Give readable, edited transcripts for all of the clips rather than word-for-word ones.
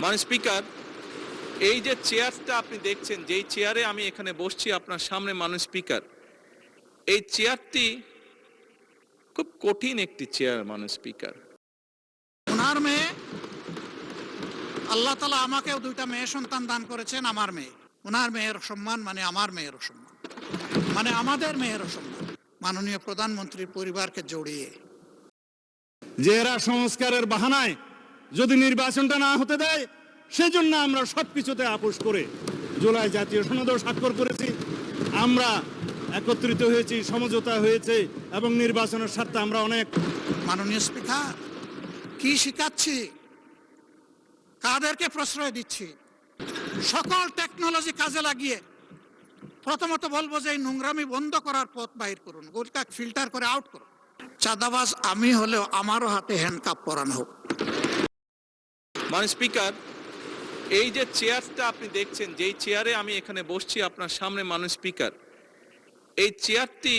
মাননীয় স্পিকার, এই যে চেয়ারটা আপনি দেখছেন, যেই চেয়ারে আমি এখানে বসছি আপনার সামনে মাননীয় স্পিকার, এই চেয়ারটি খুব কঠিন একটি চেয়ার মাননীয় স্পিকার। ওনার মেয়ে, আল্লাহ তাআলা আমাকেও দুইটা মেয়ে সন্তান দান করেছেন, আমার মেয়ে। ওনার মেয়ের সম্মান মানে আমার মেয়েরও সম্মান, মানে আমাদের মেয়েরও সম্মান। মাননীয় প্রধানমন্ত্রীর পরিবারকে জড়িয়ে যে এরা সংস্কারের বাহানায় যদি নির্বাচনটা না হতে দেয়, সেজন্য আমরা সবকিছুতে আপোষ করে জুলাই জাতীয় সনদেও স্বাক্ষর করেছি। আমরা একত্রিত হয়েছি, সমঝোতা হয়েছে এবং নির্বাচনের স্বার্থে আমরা অনেক। মাননীয় স্পিকার, কি শিখাচ্ছি, কাদেরকে প্রশ্রয় দিচ্ছি? সকল টেকনোলজি কাজে লাগিয়ে প্রথমত বলবো যে এই নোংরামি বন্ধ করার পথ বাইর করুন, গোলটা ফিল্টার করে আউট করুন। চাঁদাবাজ আমি হলেও আমারও হাতে হ্যান্ডকাপ পরানো হোক। মাননীয় স্পিকার, এই যে চেয়ারটা আপনি দেখছেন, যেই চেয়ারে আমি এখানে বসছি আপনার সামনে মাননীয় স্পিকার, এই চেয়ারটি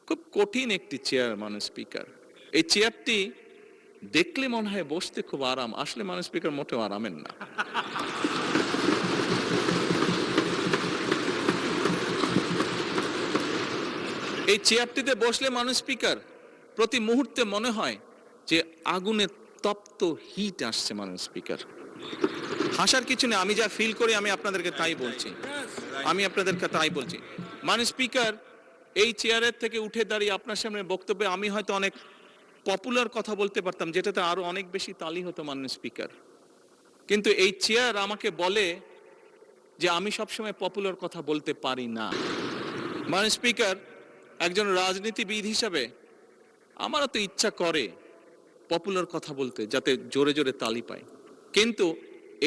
খুব কঠিন একটি চেয়ার মাননীয় স্পিকার। এই চেয়ারটি দেখলে মনে হয় বসতে খুব আরাম, আসলে মাননীয় স্পিকার মোটেও আরামের না। এই চেয়ারটিতে বসলে মাননীয় স্পিকার প্রতি মুহূর্তে মনে হয় যে আগুনে তপ্ত হিট আসছে মাননীয় স্পিকার। হাসার কিছু নেই, আমি যা ফিল করি আমি আপনাদেরকে তাই বলছি, মাননীয় স্পিকার, এই চেয়ারের থেকে উঠে দাঁড়িয়ে আপনার সামনে বক্তব্যে আমি হয়তো অনেক পপুলার কথা বলতে পারতাম, যেটাতে আরো অনেক বেশি তালি হতো মাননীয় স্পিকার। কিন্তু এই চেয়ার আমাকে বলে যে আমি সবসময় পপুলার কথা বলতে পারি না। মাননীয় স্পিকার, একজন রাজনীতিবিদ হিসাবে আমারও তো ইচ্ছা করে পপুলার কথা বলতে, যাতে জোরে জোরে তালি পায়, কিন্তু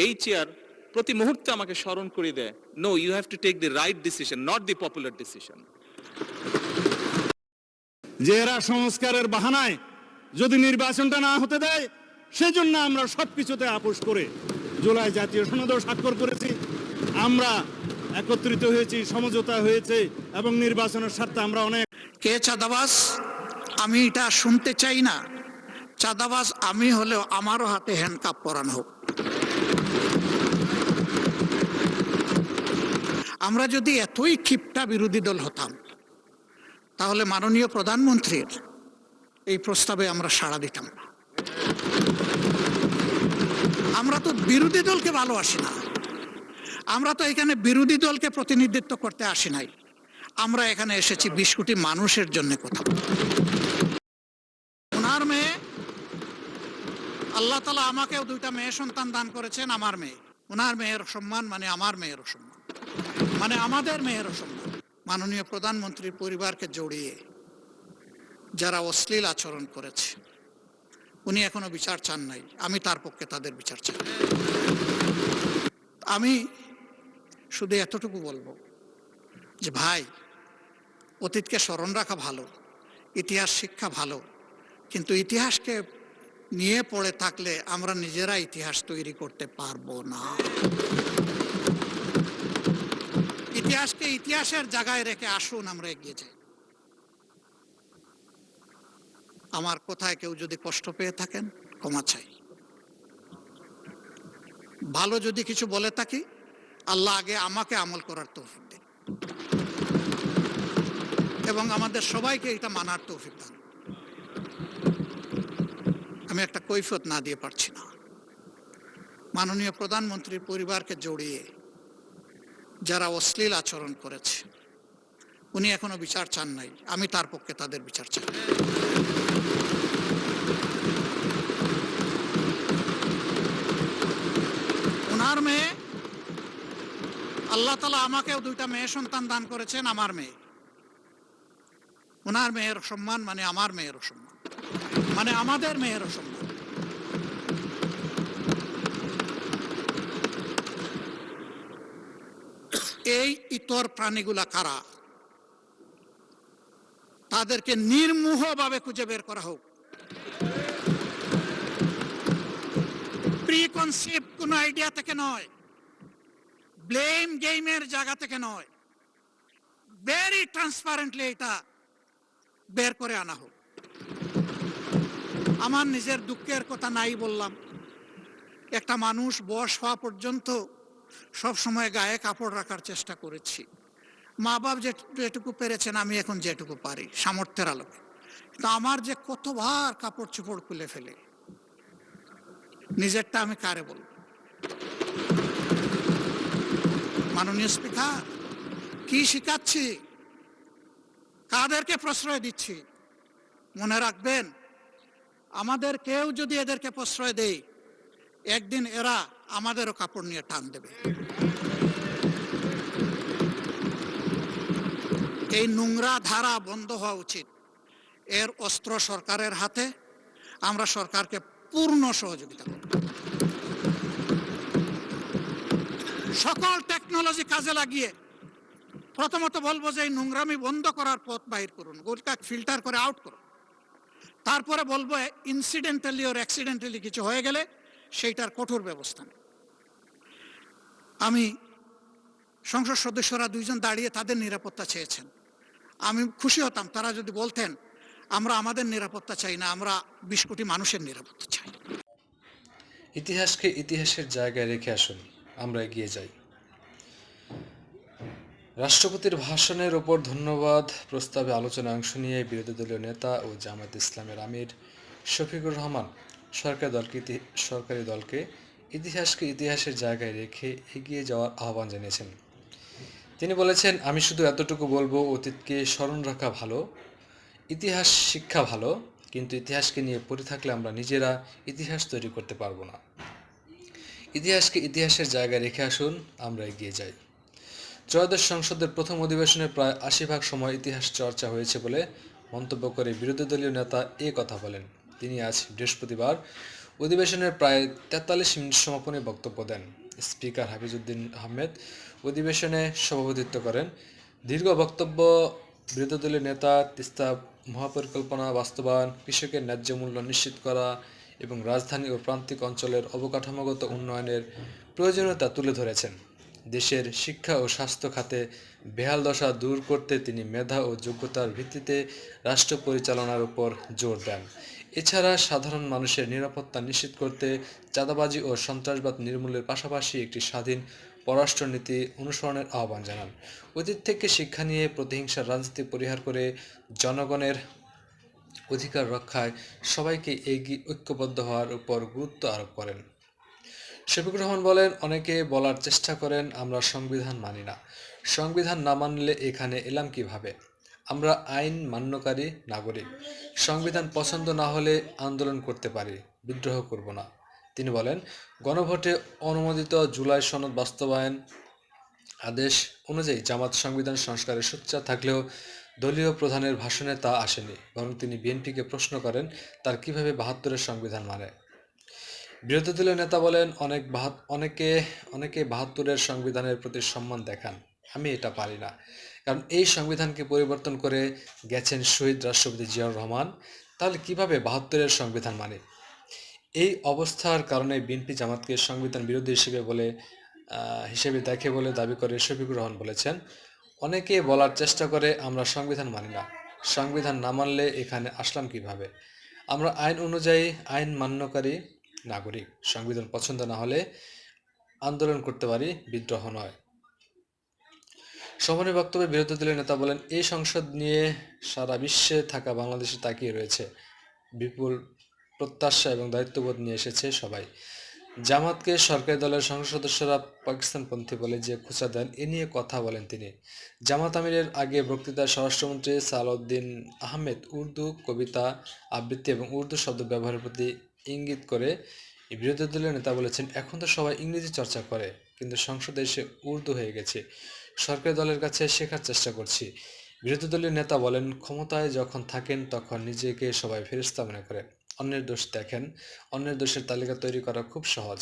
এই চেয়ার প্রতি মুহূর্তে আমাকে স্মরণ করে দেয়, no, you have to take the right decision, not the popular decision. যে এরা সংস্কারের বাহানায় যদি নির্বাচনটা না হতে দেয়, সেজন্য আমরা সবকিছুতে আপোষ করে জুলাই জাতীয় সনদেও স্বাক্ষর করেছি। আমরা একত্রিত হয়েছি, সমঝোতা হয়েছে এবং নির্বাচনের স্বার্থে আমরা অনেক। কে চাঁদাবাজ? আমি এটা শুনতে চাই না। চাঁদাবাজ আমি হলেও আমারও হাতে হ্যান্ডকাপ পরানো হোক। আমরা যদি এতই ক্ষিপ্তা বিরোধী দল হতাম, তাহলে মাননীয় প্রধানমন্ত্রীর এই প্রস্তাবে আমরা সাড়া দিতাম না। আমরা তো বিরোধী দলকে ভালোবাসি না, আমরা তো এখানে বিরোধী দলকে প্রতিনিধিত্ব করতে আসি নাই। আমরা এখানে এসেছি 20 কোটি মানুষের জন্য কথা বলতে। ওনার মেয়ে, আল্লাহ তাআলা আমাকেও দুইটা মেয়ে সন্তান দান করেছেন, আমার মেয়ে। ওনার মেয়ের সম্মান মানে আমার মেয়েরও সম্মান, মানে আমাদের মেয়েরও সম্মান। মাননীয় প্রধানমন্ত্রীর পরিবারকে জড়িয়ে যারা অশ্লীল আচরণ করেছে, উনি এখনো বিচার চান নাই, আমি তার পক্ষে তাদের বিচার চাই। আমি শুধু এতটুকু বলবো যে ভাই, অতীতকে স্মরণ রাখা ভালো, ইতিহাস শিক্ষা ভালো, কিন্তু ইতিহাসকে নিয়ে পড়ে থাকলে আমরা নিজেরা ইতিহাস তৈরি করতে পারবো না। ইতিহাসকে ইতিহাসের জায়গায় রেখে আসুন আমরা এগিয়ে যাই। আমার কোথায় কেউ যদি কষ্ট পেয়ে থাকেন, ক্ষমা চাই। ভালো যদি কিছু বলে থাকি, আল্লাহ আগে আমাকে আমল করার তৌফিক দেন এবং আমাদের সবাইকে এটা মানার তৌফিক দেন। আমি একটা কৈফিয়ত না দিয়ে পারছি না। মাননীয় প্রধানমন্ত্রীর পরিবারকে জড়িয়ে যারা অশ্লীল আচরণ করেছে, উনি এখনো বিচার চান নাই, আমি তার পক্ষে তাদের বিচার চাই। ওনার মেয়ে, আল্লাহ তাআলা আমাকেও দুইটা মেয়ে সন্তান দান করেছেন, আমার মেয়ে। ওনার মেয়ের সম্মান মানে আমার মেয়েরও সম্মান, মানে আমাদের মেয়েরও সম্মান। এই ইতর প্রাণীগুলা কারা, তাদেরকে নির্মোহভাবে খুঁজে বের করা হোক। প্রিকনসেপ্ট কোন আইডিয়া থেকে নয়, ব্লেম গেমের জায়গা থেকে নয়, ভেরি ট্রান্সপারেন্টলি এটা বের করে আনা হোক। আমার নিজের দুঃখের কথা নাই বললাম, একটা মানুষ বয়স হওয়া পর্যন্ত সব সময় গায়ে কাপড় রাখার চেষ্টা করেছি। মা বাপ যেটুকু পেরেছেন, আমি এখন যেটুকু পারি সামর্থ্যের আলোকে। কিন্তু আমার যে কতবার কাপড় চোপড় খুলে ফেলে, নিজেরটা আমি কারে বলবো? মাননীয় স্পিকার, কি শিখাচ্ছি, কাদেরকে প্রশ্রয় দিচ্ছি? মনে রাখবেন, আমাদের কেউ যদি এদেরকে প্রশ্রয় দেয়, একদিন এরা আমাদেরও কাপড় নিয়ে টান দেবে। এই নোংরা ধারা বন্ধ হওয়া উচিত। এর অস্ত্র সরকারের হাতে, আমরা সরকারকে পূর্ণ সহযোগিতা করব। সকল টেকনোলজি কাজে লাগিয়ে প্রথমত বলবো যে এই নোংরামি বন্ধ করার পথ বাহির করুন, গোটা ফিল্টার করে আউট করুন। তারপরে বলবো ইনসিডেন্টালি ওর অ্যাক্সিডেন্টালি কিছু হয়ে গেলে সেইটার কঠোর ব্যবস্থা নেই। আমি সংসদ সদস্যরা দুইজন দাঁড়িয়ে তাদের নিরাপত্তা চেয়েছেন। আমি খুশি হতাম তারা যদি বলতেন আমরা আমাদের নিরাপত্তা চাই না, আমরা 20 কোটি মানুষের নিরাপত্তা চাই। ইতিহাসকে ইতিহাসের জায়গায় রেখে আসুন, আমরা এগিয়ে যাই। রাষ্ট্রপতির ভাষণের ওপর ধন্যবাদ প্রস্তাবে আলোচনায় অংশ নিয়ে বিরোধী দলীয় নেতা ও জামায়াত ইসলামের আমির শফিকুর রহমান সরকারি দলকে ইতিহাসকে ইতিহাসের জায়গায় রেখে এগিয়ে যাওয়ার আহ্বান জানিয়েছেন। তিনি বলেছেন, আমি শুধু এতটুকু বলবো, অতীতকে স্মরণ রাখা ভালো, ইতিহাস শিক্ষা ভালো, কিন্তু ইতিহাসকে নিয়ে পড়ে থাকলে আমরা নিজেরা ইতিহাস তৈরি করতে পারবো না। ইতিহাসকে ইতিহাসের জায়গায় রেখে আসুন, আমরা এগিয়ে যাই। ত্রয়োদশ সংসদের প্রথম অধিবেশনে প্রায় 80% সময় ইতিহাস চর্চা হয়েছে বলে মন্তব্য করে বিরোধী দলীয় নেতা এ কথা বলেন। তিনি আজ বৃহস্পতিবার অধিবেশনের প্রায় 43 মিনিট সমাপনী বক্তব্য দেন। স্পিকার হাফিজউদ্দিন আহমেদ অধিবেশনে সভাপতিত্ব করেন। দীর্ঘ বক্তব্য বিরোধী দলীয় নেতা তিস্তা মহাপরিকল্পনা বাস্তবায়ন, কৃষকের ন্যায্য মূল্য নিশ্চিত করা এবং রাজধানী ও প্রান্তিক অঞ্চলের অবকাঠামোগত উন্নয়নের প্রয়োজনীয়তা তুলে ধরেছেন। দেশের শিক্ষা ও স্বাস্থ্য খাতে বেহাল দশা দূর করতে তিনি মেধা ও যোগ্যতার ভিত্তিতে রাষ্ট্র পরিচালনার উপর জোর দেন। এছাড়া সাধারণ মানুষের নিরাপত্তা নিশ্চিত করতে চাঁদাবাজি ও সন্ত্রাসবাদ নির্মূলের পাশাপাশি একটি স্বাধীন পররাষ্ট্রনীতি অনুসরণের আহ্বান জানান। অতীত থেকে শিক্ষা নিয়ে প্রতিহিংসার রাজনীতি পরিহার করে জনগণের অধিকার রক্ষায় সবাইকে ঐক্যবদ্ধ হওয়ার উপর গুরুত্ব আরোপ করেন। শফিকুর রহমান বলেন, অনেকে বলার চেষ্টা করেন আমরা সংবিধান মানি না। সংবিধান না মানলে এখানে এলাম কিভাবে? আমরা আইন মান্যকারী নাগরিক। সংবিধান পছন্দ না হলে আন্দোলন করতে পারি, বিদ্রোহ করব না। তিনি বলেন, গণভোটে অনুমোদিত জুলাই সনদ বাস্তবায়ন আদেশ অনুযায়ী জামাত সংবিধান সংস্কারে সোচ্চার থাকলেও দলীয় প্রধানের ভাষণে তা আসেনি, বরং তিনি বিএনপিকে প্রশ্ন করেন তার কিভাবে 72-এর সংবিধান মানে। বিরোধী দলীয় নেতা বলেন, অনেকে 72-এর সংবিধানের প্রতি সম্মান দেখান, আমি এটা পারি না, কারণ এই সংবিধানকে পরিবর্তন করে গেছেন শহীদ রাষ্ট্রপতি জিয়াউর রহমান, তাহলে কিভাবে 72-এর সংবিধান মানে? এই অবস্থার কারণে বিএনপি জামাতকে সংবিধান বিরোধী হিসেবে দেখে বলে দাবি করে শফিকুর রহমান বলেছেন, অনেকে বলার চেষ্টা করে আমরা সংবিধান মানি না। সংবিধান না মানলে এখানে আসলাম কিভাবে? আমরা আইন অনুযায়ী আইন মান্যকারী নাগরিক। সংবিধান পছন্দ না হলে আন্দোলন করতে পারি, বিদ্রোহ নয়। সমাপনী বক্তব্যে বিরোধী দলীয় নেতা বলেন, এই সংসদ নিয়ে সারা বিশ্বে থাকা বাংলাদেশে তাকিয়ে রয়েছে, বিপুল প্রত্যাশা এবং দায়িত্ববোধ নিয়ে এসেছে সবাই। জামাতকে সরকারি দলের সংসদ সদস্যরা পাকিস্তানপন্থী বলে যে খোঁচা দেন, এ নিয়ে কথা বলেন তিনি। জামাত আমিরের আগে বক্তৃতায় স্বরাষ্ট্রমন্ত্রী সালাউদ্দিন আহমেদ উর্দু কবিতা আবৃত্তি এবং উর্দু শব্দ ব্যবহারের প্রতি ইঙ্গিত করে বিরোধী দলীয় নেতা বলেছেন, এখন তো সবাই ইংরেজি চর্চা করে, কিন্তু সংসদে এসে উর্দু হয়ে গেছে, সরকারি দলের কাছে শেখার চেষ্টা করছি। বিরোধী দলীয় নেতা বলেন, ক্ষমতায় যখন থাকেন তখন নিজেকে সবাই ফেরেশতা মনে করেন, অন্যের দোষ দেখেন, অন্যের দোষের তালিকা তৈরি করা খুব সহজ।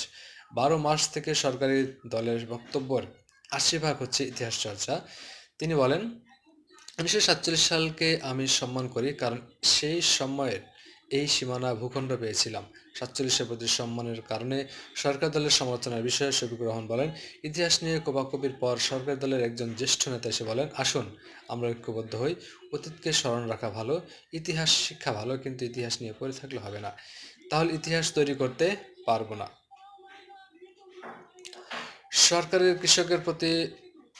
12 মার্চ থেকে সরকারি দলের বক্তব্যের 80% হচ্ছে ইতিহাস চর্চা। তিনি বলেন, 1947 সালকে আমি সম্মান করি, কারণ সেই সময়ের এই সীমানা ভূখণ্ড পেয়েছিলাম। 47-এর প্রতি সম্মানের কারণে সরকার দলের সমালোচনার বিষয়ে শফিকুর রহমান বলেন, ইতিহাস নিয়ে কোপাকুপির পর সরকারি দলের একজন জ্যেষ্ঠ নেতা এসে বলেন, আসুন আমরা ঐক্যবদ্ধ হই, অতীতকে স্মরণ রাখা ভালো, ইতিহাস শিক্ষা ভালো, কিন্তু ইতিহাস নিয়ে পড়ে থাকলে হবে না, তাহলে ইতিহাস তৈরি করতে পারবো না। সরকারের কৃষকের প্রতি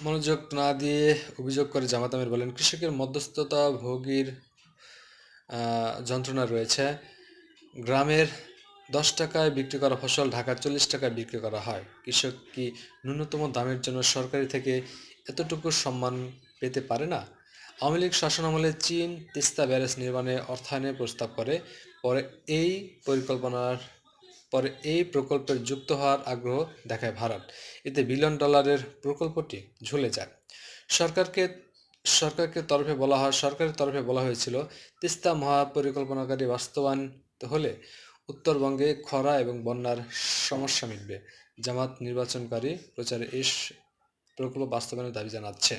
মনোযোগ না দিয়ে অভিযোগ করে জামাত আমির বলেন, কৃষকের মধ্যস্থতা ভোগীর যন্ত্রণা রয়েছে। গ্রামের 10 টাকায় বিক্রি করা ফসল ঢাকার 40 টাকায় বিক্রি করা হয়। কৃষক কি ন্যূনতম দামের জন্য সরকারি থেকে এতটুকু সম্মান পেতে পারে না? আওয়ামী লীগ শাসনামলে চীন তিস্তা ব্যারেজ নির্মাণে অর্থায়নের প্রস্তাব করে। পরে এই প্রকল্পের যুক্ত হওয়ার আগ্রহ দেখায় ভারত। এতে বিলিয়ন ডলারের প্রকল্পটি ঝুলে যায়। সরকারের তরফে বলা হয়েছিল, তিস্তা মহাপরিকল্পনাকারী বাস্তবায়ন হলে উত্তরবঙ্গে খরা এবং বন্যার সমস্যা মিটবে। জামাত নির্বাচনকারী প্রচারে এই প্রকল্প বাস্তবায়নের দাবি জানাচ্ছে।